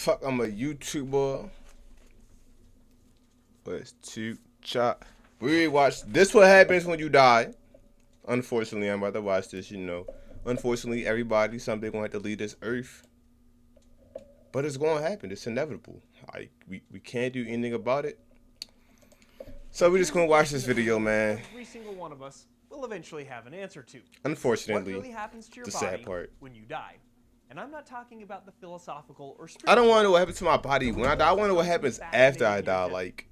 Fuck, I'm a YouTuber. Let's two chop. We watched this. What happens when you die? Unfortunately, I'm about to watch this. Unfortunately, everybody someday gonna have to leave this earth. But it's gonna happen. It's inevitable. We can't do anything about it. So we're just Here's a gonna watch this question that video, nearly man. every single one of us will eventually have an answer to. What Unfortunately, really happens to your the sad body part. when you die? And I'm not talking about the philosophical or I don't spiritual. want to know what happens to my body The when I real die. I want to know what something happens after I fascinating die. near death. Like,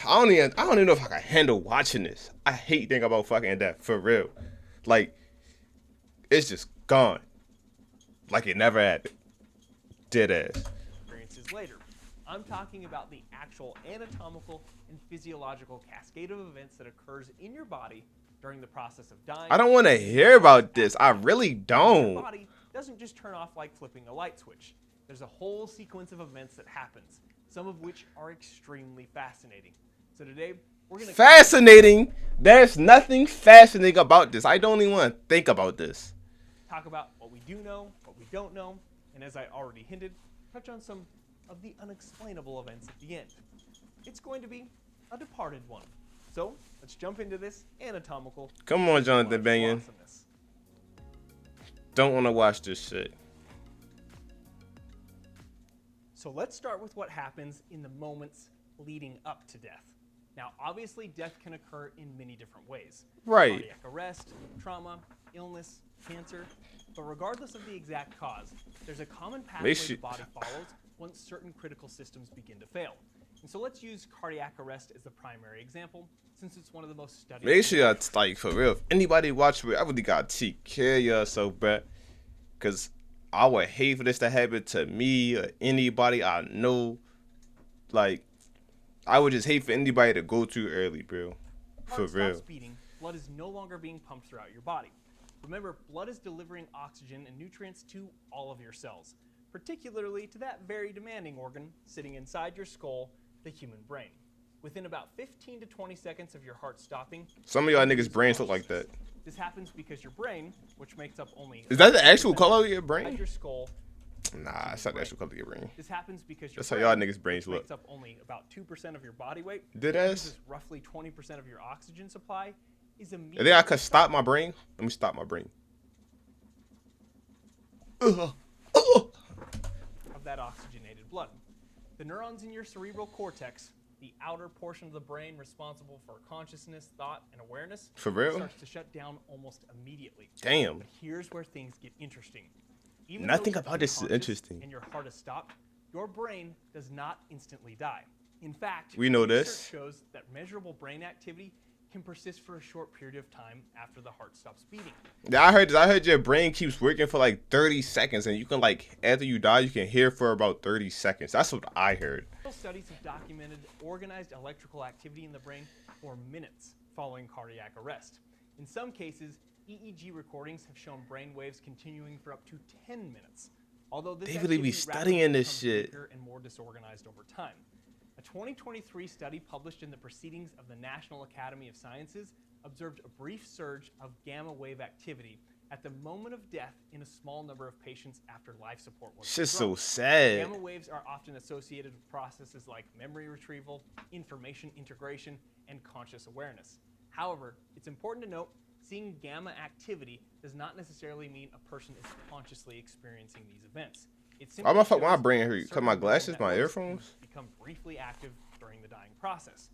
I don't even know if I can handle watching this. I hate thinking about fucking death for real. Like, it's just gone. Like it never happened. Dead ass. Experiences later. I'm talking about the actual anatomical and physiological cascade of events that occurs in your body during the process of dying. I don't want to hear about this. I really Your don't. body doesn't just turn off like flipping a light switch. There's a whole sequence of events that happens, some of which are extremely fascinating. So today, we're going to Fascinating. There's nothing fascinating about this. I don't even want to think about this. talk about what we do know, what we don't know, and as I already hinted, touch on some of the unexplainable events at the end. It's going to be a departed one. So let's jump into this anatomical. Come on, Jonathan physiological Banyan. awesomeness. Don't want to watch this shit. So let's start with what happens in the moments leading up to death. Now, obviously, death can occur in many different ways. Right. Cardiac arrest, trauma, illness, cancer. But regardless of the exact cause, there's a common pathway the body follows once certain critical systems begin to fail. And so let's use cardiac arrest as the primary example, since it's one of the most studied. Make sure y'all, like, for real, if anybody watch me, I really gotta take care of y'all so bad. Because I would hate for this to happen to me or anybody I know. Like, I would just hate for anybody to go too early, bro. For Heart real. stops beating, blood is no longer being pumped throughout your body. Remember, blood is delivering oxygen and nutrients to all of your cells, particularly to that very demanding organ sitting inside your skull, the human brain. Within about 15 to 20 seconds of your heart stopping, Some of y'all niggas' brains look like that. this happens because your brain, which makes up only Is that the actual color of your inside brain? your skull. Nah, it's not the actual color of your brain. This happens because your That's how brain, y'all niggas' brains which look. makes up only about 2% of your body weight, Dead ass? uses roughly 20% of your oxygen supply, is I immediately think I could stop my brain. Let me stop my brain. of that oxygenated blood. The neurons in your cerebral cortex, the outer portion of the brain responsible for consciousness, thought, and awareness, For real? starts to shut down almost immediately. Damn. But here's where things get interesting. Even Nothing though you're about this is unconscious interesting. and your heart is stopped, your brain does not instantly die. In fact, We know research this. shows that measurable brain activity can persist for a short period of time after the heart stops beating. Yeah, I heard this. I heard your brain keeps working for like 30 seconds, and you can, like, after you die, you can hear for about 30 seconds. That's what I heard. Studies have documented organized electrical activity in the brain for minutes following cardiac arrest. In some cases, EEG recordings have shown brain waves continuing for up to 10 minutes. Although this They really be activity studying rapidly this becomes shit. weaker and more disorganized over time. A 2023 study published in the Proceedings of the National Academy of Sciences observed a brief surge of gamma wave activity at the moment of death in a small number of patients after life support was Shit's so withdrawn. sad. Gamma waves are often associated with processes like memory retrieval, information integration, and conscious awareness. However, it's important to note seeing gamma activity does not necessarily mean a person is consciously experiencing these events. It Why my fuck shows my brain hurt? certain Cause my neural glasses, my networks earphones? become briefly active during the dying process.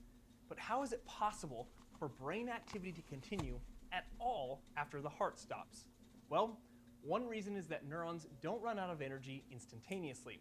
But how is it possible for brain activity to continue at all after the heart stops? Well, one reason is that neurons don't run out of energy instantaneously.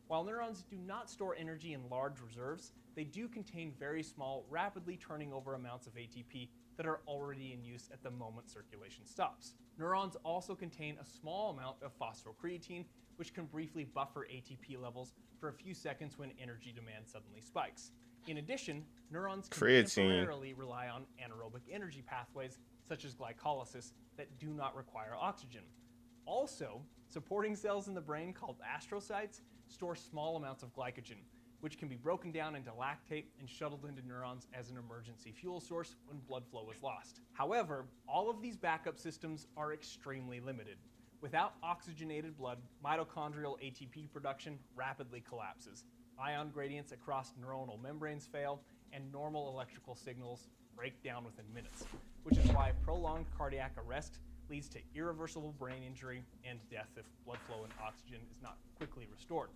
While neurons do not store energy in large reserves, they do contain very small, rapidly turning over amounts of ATP that are already in use at the moment circulation stops. Neurons also contain a small amount of phosphocreatine, which can briefly buffer ATP levels for a few seconds when energy demand suddenly spikes. In addition, neurons can temporarily rely on anaerobic energy pathways, such as glycolysis, that do not require oxygen. Also, supporting cells in the brain called astrocytes store small amounts of glycogen, which can be broken down into lactate and shuttled into neurons as an emergency fuel source when blood flow is lost. However, all of these backup systems are extremely limited. Without oxygenated blood, mitochondrial ATP production rapidly collapses. Ion gradients across neuronal membranes fail, and normal electrical signals break down within minutes, which is why prolonged cardiac arrest leads to irreversible brain injury and death if blood flow and oxygen is not quickly restored.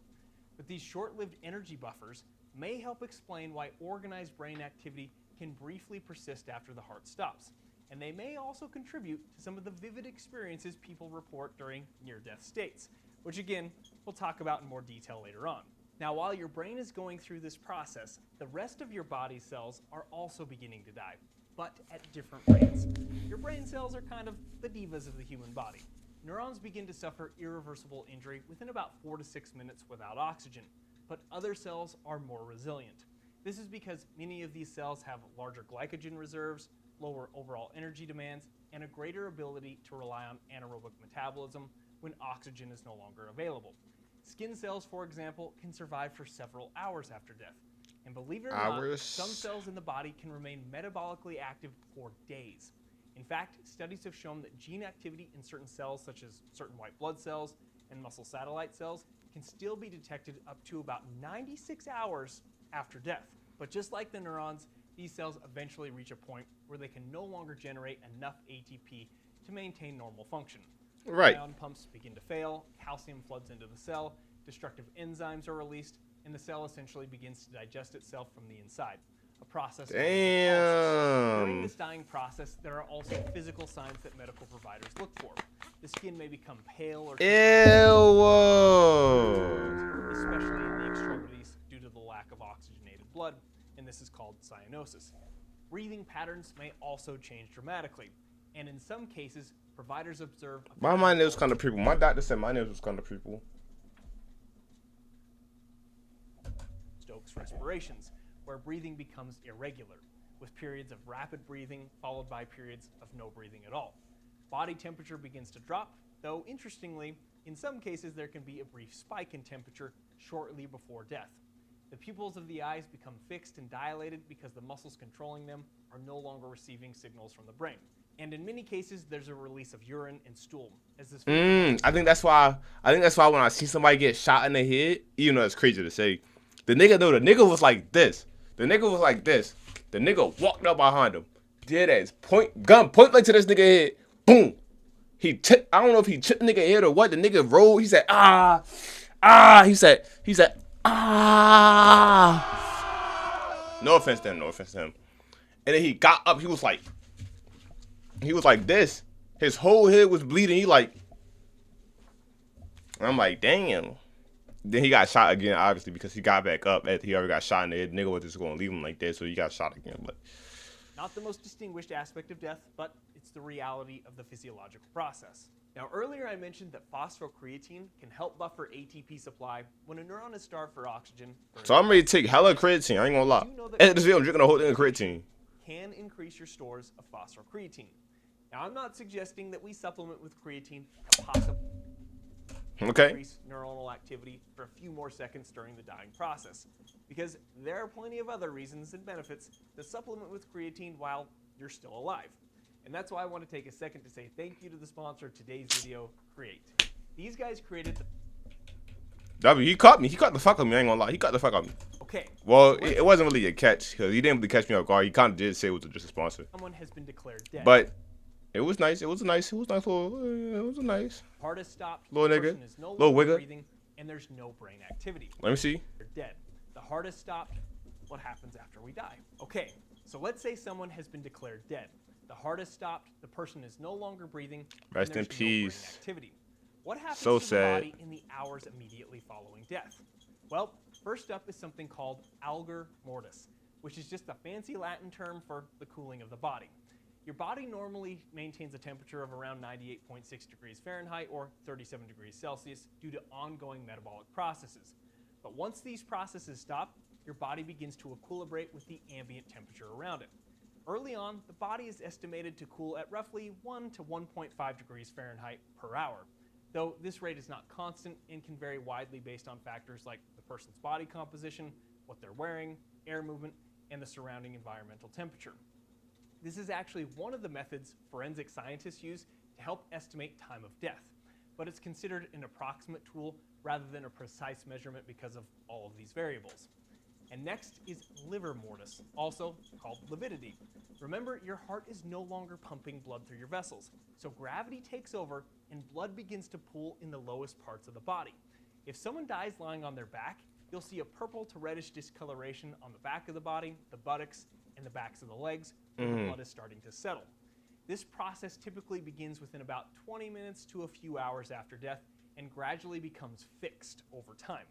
But these short-lived energy buffers may help explain why organized brain activity can briefly persist after the heart stops, and they may also contribute to some of the vivid experiences people report during near-death states, which again, we'll talk about in more detail later on. Now, while your brain is going through this process, the rest of your body's cells are also beginning to die, but at different rates. Your brain cells are kind of the divas of the human body. Neurons begin to suffer irreversible injury within about 4 to 6 minutes without oxygen, but other cells are more resilient. This is because many of these cells have larger glycogen reserves, lower overall energy demands, and a greater ability to rely on anaerobic metabolism when oxygen is no longer available. Skin cells, for example, can survive for several hours after death. And believe it or not, some cells in the body can remain metabolically active for days. In fact, studies have shown that gene activity in certain cells, such as certain white blood cells and muscle satellite cells, can still be detected up to about 96 hours after death. But just like the neurons, these cells eventually reach a point where they can no longer generate enough ATP to maintain normal function. Right. Ion pumps begin to fail, calcium floods into the cell, destructive enzymes are released, and the cell essentially begins to digest itself from the inside. A process. During this dying process, there are also physical signs that medical providers look for. The skin may become pale or especially in the extremities due to the lack of oxygenated blood, and this is called cyanosis. Breathing patterns may also change dramatically, and in some cases, providers observe. My nails kind of people. My doctor said my nails was kind of people. Stokes respirations, where breathing becomes irregular, with periods of rapid breathing followed by periods of no breathing at all. Body temperature begins to drop, though interestingly, in some cases there can be a brief spike in temperature shortly before death. The pupils of the eyes become fixed and dilated because the muscles controlling them are no longer receiving signals from the brain. And in many cases, there's a release of urine and stool. As this I think that's why when I see somebody get shot in the head, even though it's crazy to say, the nigga was like this. The nigga walked up behind him, did as point blank to this nigga head, boom. I don't know if he chipped the nigga head or what. The nigga rolled. He said he said No offense to him. And then he got up. He was like this. His whole head was bleeding. I'm like, damn. Then he got shot again, obviously, because he got back up after he already got shot in the head. The nigga was just going to leave him like that, so he got shot again. But not the most distinguished aspect of death, but it's the reality of the physiological process. Now, earlier I mentioned that phosphocreatine can help buffer ATP supply when a neuron is starved for oxygen. So I'm ready to take hella creatine. I ain't gonna lie. At this video, I'm drinking a whole thing of creatine. Can increase your stores of phosphocreatine. Now, I'm not suggesting that we supplement with creatine to possibly increase neuronal activity for a few more seconds during the dying process, because there are plenty of other reasons and benefits to supplement with creatine while you're still alive. And that's why I want to take a second to say thank you to the sponsor of today's video, Create. These guys created he caught me. He caught the fuck of me. I ain't gonna lie. He caught the fuck of me. Okay. Well, it wasn't really a catch, because he didn't really catch me off guard. He kind of did say it was just a sponsor. Someone has been declared dead. But it was nice. It was a nice little. It was a nice. Heart is stopped. Little nigga. No little wigger. Breathing, and there's no brain activity. Let me see. They're dead. The heart is stopped. What happens after we die? Okay. So let's say someone has been declared dead. The heart is stopped. The person is no longer breathing. Rest in peace. No brain activity. What happens so to sad. the body in the hours immediately following death? Well, first up is something called algor mortis, which is just a fancy Latin term for the cooling of the body. Your body normally maintains a temperature of around 98.6 degrees Fahrenheit or 37 degrees Celsius due to ongoing metabolic processes. But once these processes stop, your body begins to equilibrate with the ambient temperature around it. Early on, the body is estimated to cool at roughly 1 to 1.5 degrees Fahrenheit per hour, though this rate is not constant and can vary widely based on factors like the person's body composition, what they're wearing, air movement, and the surrounding environmental temperature. This is actually one of the methods forensic scientists use to help estimate time of death. but it's considered an approximate tool rather than a precise measurement because of all of these variables. And next is livor mortis, also called lividity. Remember, your heart is no longer pumping blood through your vessels, so gravity takes over and blood begins to pool in the lowest parts of the body. If someone dies lying on their back, you'll see a purple to reddish discoloration on the back of the body, the buttocks, and the backs of the legs, where the blood is starting to settle. This process typically begins within about 20 minutes to a few hours after death and gradually becomes fixed over time,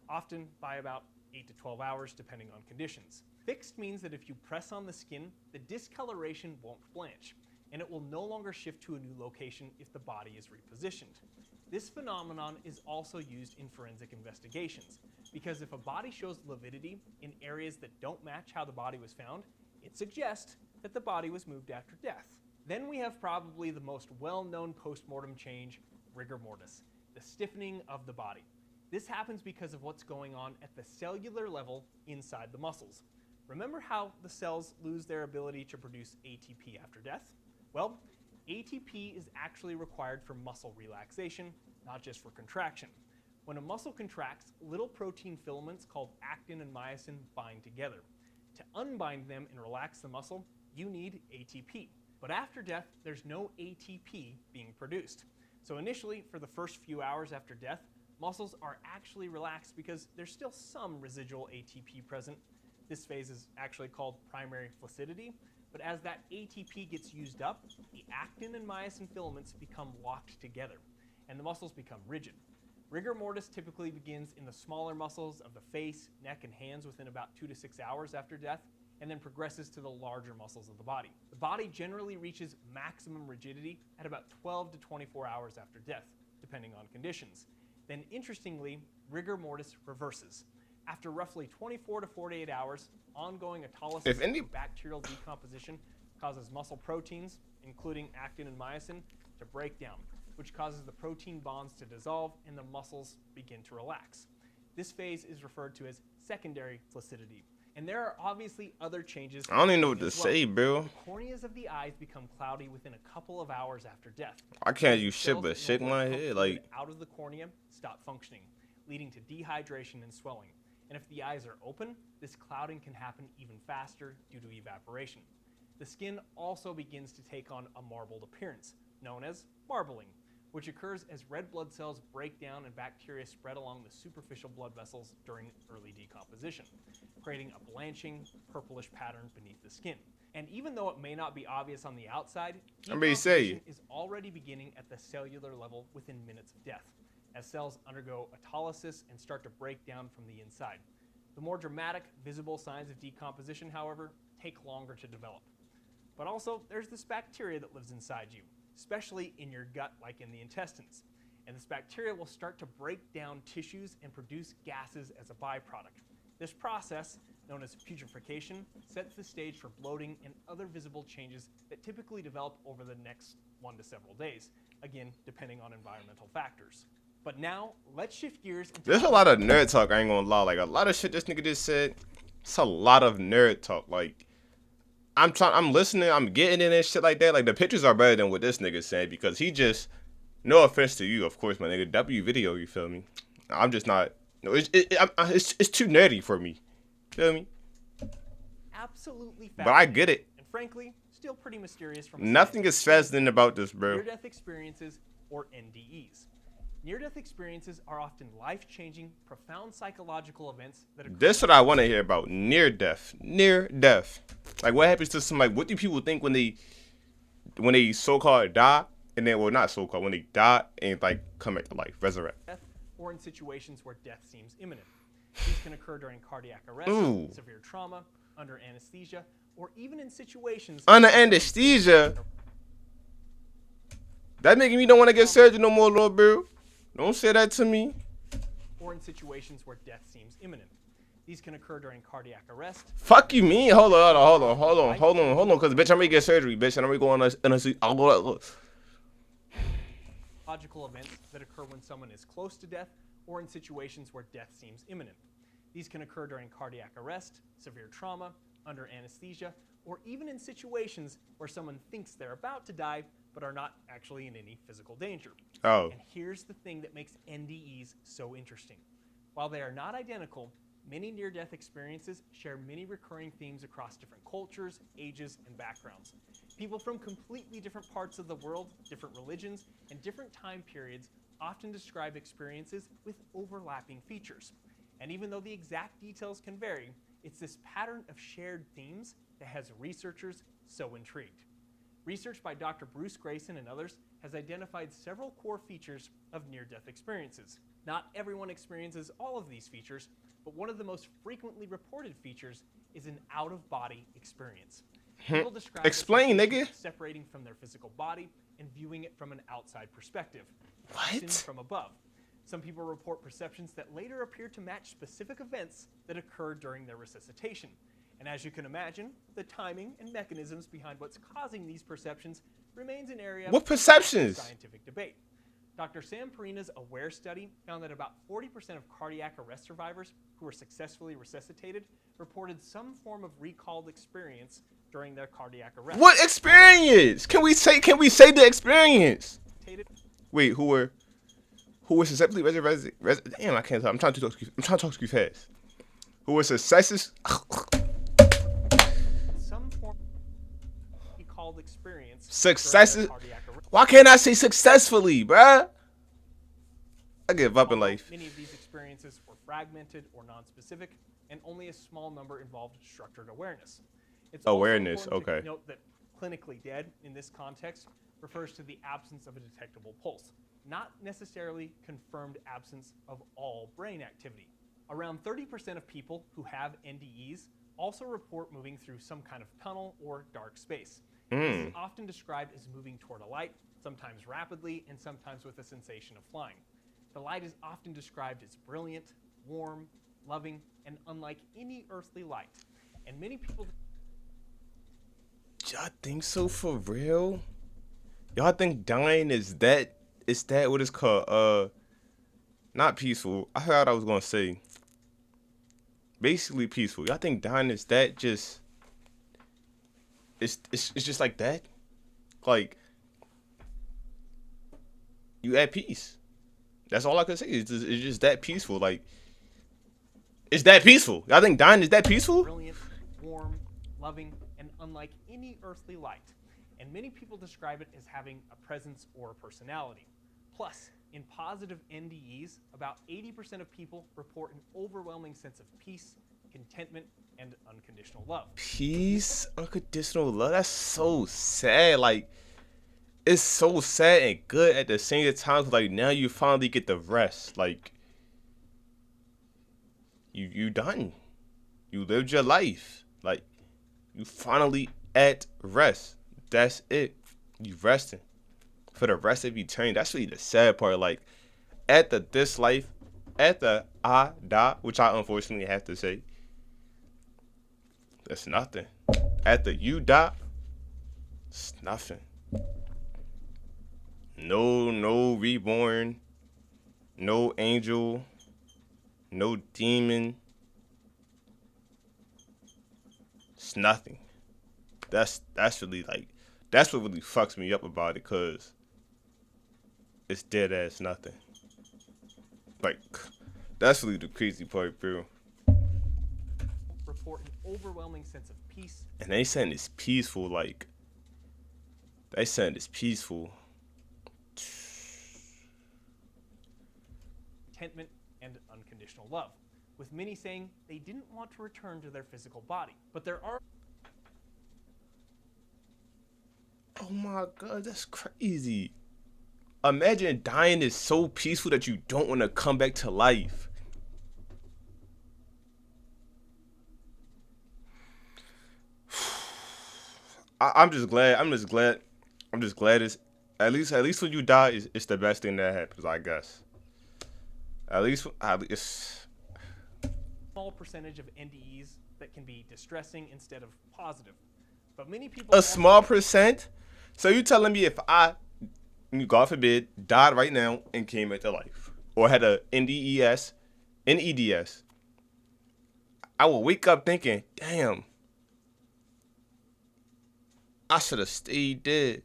often by about 8 to 12 hours depending on conditions. Fixed means that if you press on the skin, the discoloration won't blanch, and it will no longer shift to a new location if the body is repositioned. This phenomenon is also used in forensic investigations, because if a body shows lividity in areas that don't match how the body was found, it suggests that the body was moved after death. Then we have probably the most well-known post-mortem change, rigor mortis, the stiffening of the body. This happens because of what's going on at the cellular level inside the muscles. Remember how the cells lose their ability to produce ATP after death? Well, ATP is actually required for muscle relaxation, not just for contraction. When a muscle contracts, little protein filaments called actin and myosin bind together. To unbind them and relax the muscle, you need ATP. But after death, there's no ATP being produced. So initially, for the first few hours after death, muscles are actually relaxed because there's still some residual ATP present. This phase is actually called primary flaccidity, but as that ATP gets used up, the actin and myosin filaments become locked together, and the muscles become rigid. Rigor mortis typically begins in the smaller muscles of the face, neck, and hands within about 2 to 6 hours after death, and then progresses to the larger muscles of the body. The body generally reaches maximum rigidity at about 12 to 24 hours after death, depending on conditions. Then interestingly, rigor mortis reverses. After roughly 24 to 48 hours, ongoing autolysis and bacterial decomposition causes muscle proteins, including actin and myosin, to break down, which causes the protein bonds to dissolve and the muscles begin to relax. This phase is referred to as secondary flaccidity. And there are obviously other changes. I don't even know what to say, bro. The corneas of the eyes become cloudy within a couple of hours after death. I can't use shit but shake my head. Like, out of the cornea stop functioning, leading to dehydration and swelling. And if the eyes are open, this clouding can happen even faster due to evaporation. The skin also begins to take on a marbled appearance, known as marbling, which occurs as red blood cells break down and bacteria spread along the superficial blood vessels during early decomposition, creating a blanching, purplish pattern beneath the skin. And even though it may not be obvious on the outside, decomposition is already beginning at the cellular level within minutes of death, as cells undergo autolysis and start to break down from the inside. The more dramatic, visible signs of decomposition, however, take longer to develop. But also, there's this bacteria that lives inside you, especially in your gut, like in the intestines. And this bacteria will start to break down tissues and produce gases as a byproduct. This process, known as putrefaction, sets the stage for bloating and other visible changes that typically develop over the next 1 to several days, again, depending on environmental factors. But now, let's shift gears. There's a lot of nerd talk, I ain't gonna lie. Like, a lot of shit this nigga just said, it's a lot of nerd talk. Like, I'm listening, I'm getting in and shit like that. Like, the pictures are better than what this nigga said, because he just, no offense to you, of course, my nigga, W video, you feel me? I'm just not, no, it's too nerdy for me, feel me? Absolutely. But I get it. And frankly, still pretty mysterious from nothing is fascinating about this, bro. Near-death experiences, or NDEs. Near-death experiences are often life-changing, profound psychological events that occur. That's what I want to hear about. Near death. Near death. Like, what happens to somebody? What do people think when they so-called die, and then, well, not so-called, when they die and like come back to life, resurrect? Death, or in situations where death seems imminent. These can occur during cardiac arrest, severe trauma, under anesthesia, or even in situations under anesthesia. That making me don't want to get surgery no more, little bro. Don't say that to me. Or in situations where death seems imminent. These can occur during cardiac arrest. Fuck you mean? Hold on. Because, bitch, I'm going to get surgery, bitch. And I'm going to go on Logical events that occur when someone is close to death or in situations where death seems imminent. These can occur during cardiac arrest, severe trauma, under anesthesia, or even in situations where someone thinks they're about to die but are not actually in any physical danger. Oh. And here's the thing that makes NDEs so interesting. While they are not identical, many near-death experiences share many recurring themes across different cultures, ages, and backgrounds. People from completely different parts of the world, different religions, and different time periods often describe experiences with overlapping features. And even though the exact details can vary, it's this pattern of shared themes that has researchers so intrigued. Research by Dr. Bruce Grayson and others has identified several core features of near-death experiences. Not everyone experiences all of these features, but one of the most frequently reported features is an out-of-body experience. People describe Explain, nigga. separating from their physical body and viewing it from an outside perspective, What? from above. Some people report perceptions that later appear to match specific events that occurred during their resuscitation. And as you can imagine, the timing and mechanisms behind what's causing these perceptions remains an area What perceptions? of scientific debate. Dr. Sam Perina's AWARE study found that about 40% of cardiac arrest survivors who were successfully resuscitated reported some form of recalled experience during their cardiac arrest. What experience? Can we say the experience? Wait, who were successfully resurrected? Damn, I can't talk. I'm trying to talk too fast. Who were successes? Some form of recalled experience. Successes? during their cardiac arrest. Why can't I say successfully, bruh? I give up in Although life. many of these experiences were fragmented or nonspecific, and only a small number involved structured awareness. It's also Awareness, important to okay. note that clinically dead in this context refers to the absence of a detectable pulse, not necessarily confirmed absence of all brain activity. Around 30% of people who have NDEs also report moving through some kind of tunnel or dark space. This is often described as moving toward a light, sometimes rapidly and sometimes with a sensation of flying. The light is often described as brilliant, warm, loving, and unlike any earthly light. And many people... Y'all think so for real? Y'all think dying is that what it's called? Not peaceful. I heard I was gonna say. Basically peaceful. Y'all think dying is that just it's just like that? Like you at peace. That's all I can say. It's just that peaceful. Like it's that peaceful. Y'all think dying is that peaceful? Brilliant, warm, loving, and unlike any earthly light. And many people describe it as having a presence or a personality. Plus, in positive NDEs, about 80% of people report an overwhelming sense of peace, contentment, and unconditional love. Peace, unconditional love. That's so sad. Like, it's so sad and good at the same time. 'Cause, like, now you finally get the rest. Like, you done. You lived your life. Like, you finally at rest. That's it. You resting for the rest of eternity. That's really the sad part. Like, at this life, at the I die, which I unfortunately have to say, that's nothing. At the you die, it's nothing. No reborn, no angel, no demon. It's nothing. That's really like, that's what really fucks me up about it, cause it's dead ass nothing. Like, that's really the crazy part, bro. Report an overwhelming sense of peace. And they saying it's peaceful, like, they saying it's peaceful. Contentment, and unconditional love, with many saying they didn't want to return to their physical body. But there are... Oh my God, that's crazy. Imagine dying is so peaceful that you don't want to come back to life. I'm just glad it's at least when you die, it's the best thing that happens, I guess. At least small percentage of NDEs that can be distressing instead of positive. But many people... A small percent? So you telling me if I, God forbid, died right now and came back to life, or had a NEDS, I will wake up thinking, damn, I should have stayed dead.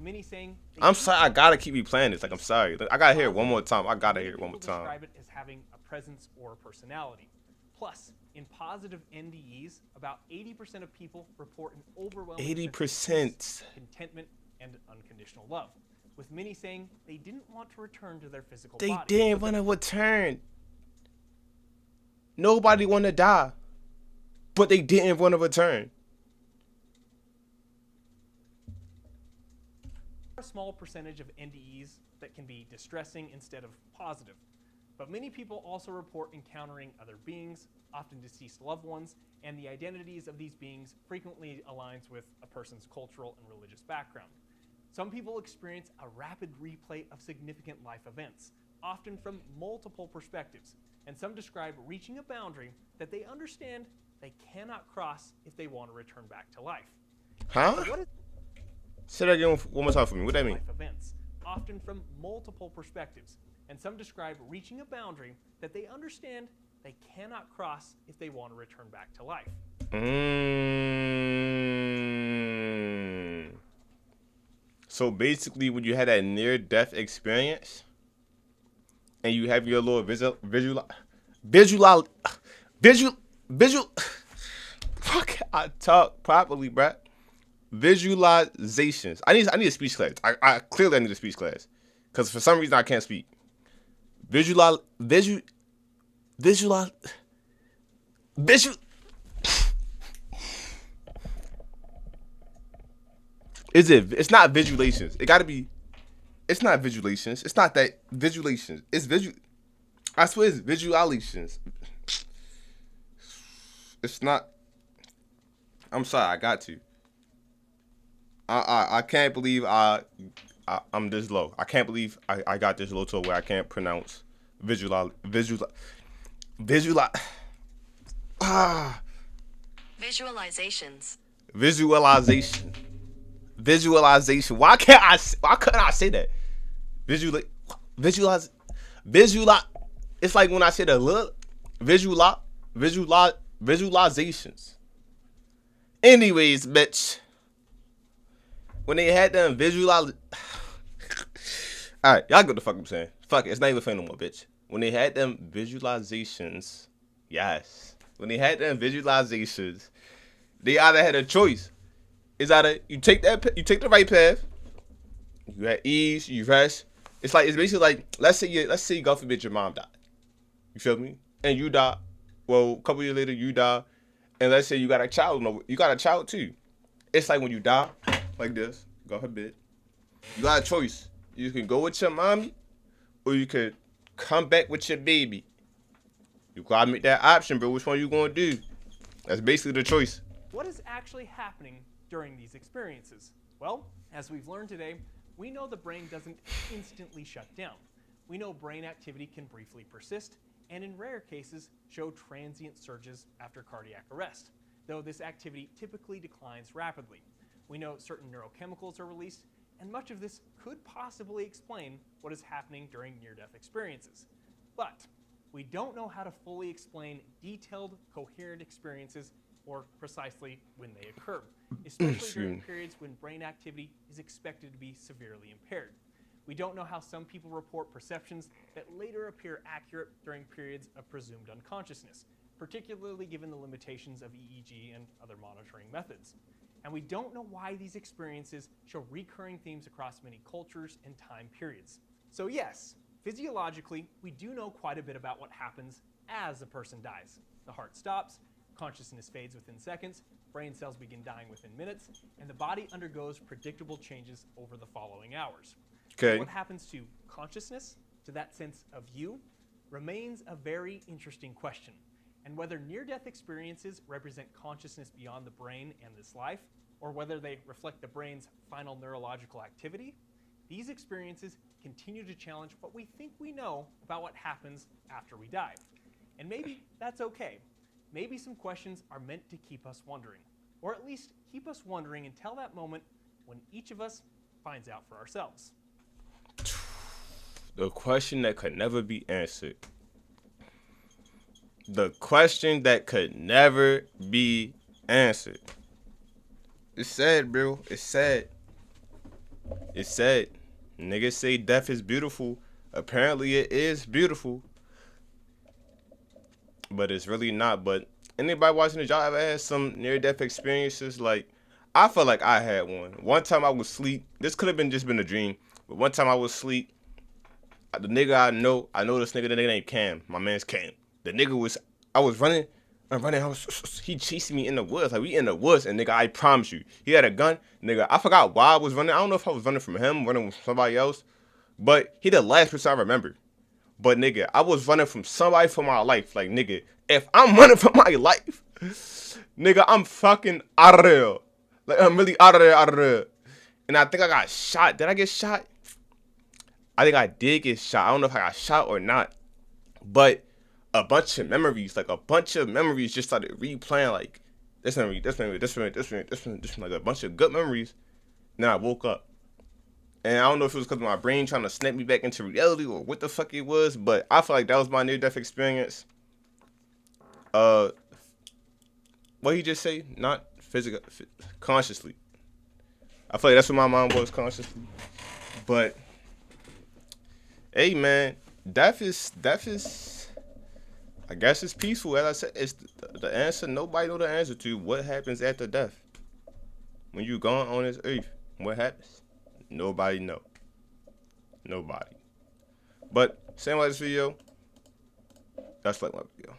many saying I'm sorry, I gotta keep replaying this. Like, I'm sorry. I gotta hear it one more time. I gotta hear it one more time. Describe it as having a presence or personality. Plus, in positive NDEs, about 80% of people report an overwhelming 80%. contentment and unconditional love, with many saying they didn't want to return to their physical They body. didn't want to return. Nobody want to die, but they didn't want to return. A small percentage of NDEs that can be distressing instead of positive, but many people also report encountering other beings, often deceased loved ones, and the identities of these beings frequently aligns with a person's cultural and religious background. Some people experience a rapid replay of significant life events, often from multiple perspectives, and some describe reaching a boundary that they understand they cannot cross if they want to return back to life. Huh? So what is Say that again one more time for me. What that mean? life events, often from multiple perspectives, and some describe reaching a boundary that they understand they cannot cross if they want to return back to life. So basically, when you had that near-death experience, and you have your little visual. Fuck, I talk properly, bruh. Visualizations. I need a speech class. I clearly need a speech class, because for some reason I can't speak. Visual. Is it? It's not visualizations. It gotta be. It's not visualizations. It's not that visualizations. It's visual. I swear it's visualizations. It's not. I'm sorry. I got to. I can't believe I'm this low. I can't believe I got this low to where I can't pronounce visual. Visualizations. Visualization. Why couldn't I say that? Visualize. It's like when I said a little visualizations. Anyways, bitch. When they had them visualize. Alright, y'all get the fuck I'm saying. Fuck it, it's not even funny no more, bitch. When they had them visualizations, yes. When they had them visualizations, they either had a choice. It's either you take the right path, you had ease, you rest. It's basically like let's say you God forbid your mom died. You feel me? And you die. Well, a couple years later you die, and let's say you got a child. No, you got a child too. It's like when you die, like this. God forbid. You got a choice. You can go with your mommy, or you could come back with your baby. You gotta make that option, bro. Which one you gonna do? That's basically the choice. What is actually happening during these experiences? Well, as we've learned today, we know the brain doesn't instantly shut down. We know brain activity can briefly persist, and in rare cases, show transient surges after cardiac arrest, though this activity typically declines rapidly. We know certain neurochemicals are released, and much of this could possibly explain what is happening during near-death experiences. But we don't know how to fully explain detailed, coherent experiences or precisely when they occur, especially during periods when brain activity is expected to be severely impaired. We don't know how some people report perceptions that later appear accurate during periods of presumed unconsciousness, particularly given the limitations of EEG and other monitoring methods. And we don't know why these experiences show recurring themes across many cultures and time periods. So yes, physiologically, we do know quite a bit about what happens as a person dies. The heart stops, consciousness fades within seconds, brain cells begin dying within minutes, and the body undergoes predictable changes over the following hours. Okay. What happens to consciousness, to that sense of you, remains a very interesting question. And whether near-death experiences represent consciousness beyond the brain and this life, or whether they reflect the brain's final neurological activity, these experiences continue to challenge what we think we know about what happens after we die. And maybe that's okay. Maybe some questions are meant to keep us wondering, or at least keep us wondering until that moment when each of us finds out for ourselves. The question that could never be answered. The question that could never be answered. It's sad, bro. It's sad. It's sad. Niggas say death is beautiful. Apparently it is beautiful. But it's really not. But anybody watching this, y'all ever had some near-death experiences? Like, I feel like I had one. One time I was asleep. This could have been just been a dream. But one time I was asleep. The nigga I know this nigga, the nigga named Cam. My man's Cam. The nigga was, I was running. He chasing me in the woods. Like, we in the woods. And nigga, I promise you, he had a gun. Nigga, I forgot why I was running. I don't know if I was running from him, running from somebody else. But he the last person I remember. But nigga, I was running from somebody for my life. Like, nigga, if I'm running for my life, nigga, I'm fucking out of there. Like, I'm really out of there. And I think I got shot. Did I get shot? I think I did get shot. I don't know if I got shot or not. But a bunch of memories just started replaying. Like, this memory, like a bunch of good memories. Then I woke up. And I don't know if it was because of my brain trying to snap me back into reality or what the fuck it was, but I feel like that was my near-death experience. What he just say? Not physical, consciously. I feel like that's what my mind was, consciously. But, hey man, death is, I guess it's peaceful. As I said, it's the answer. Nobody know the answer to what happens after death. When you gone on this earth, what happens? Nobody know. Nobody. But same like this video. That's like my video.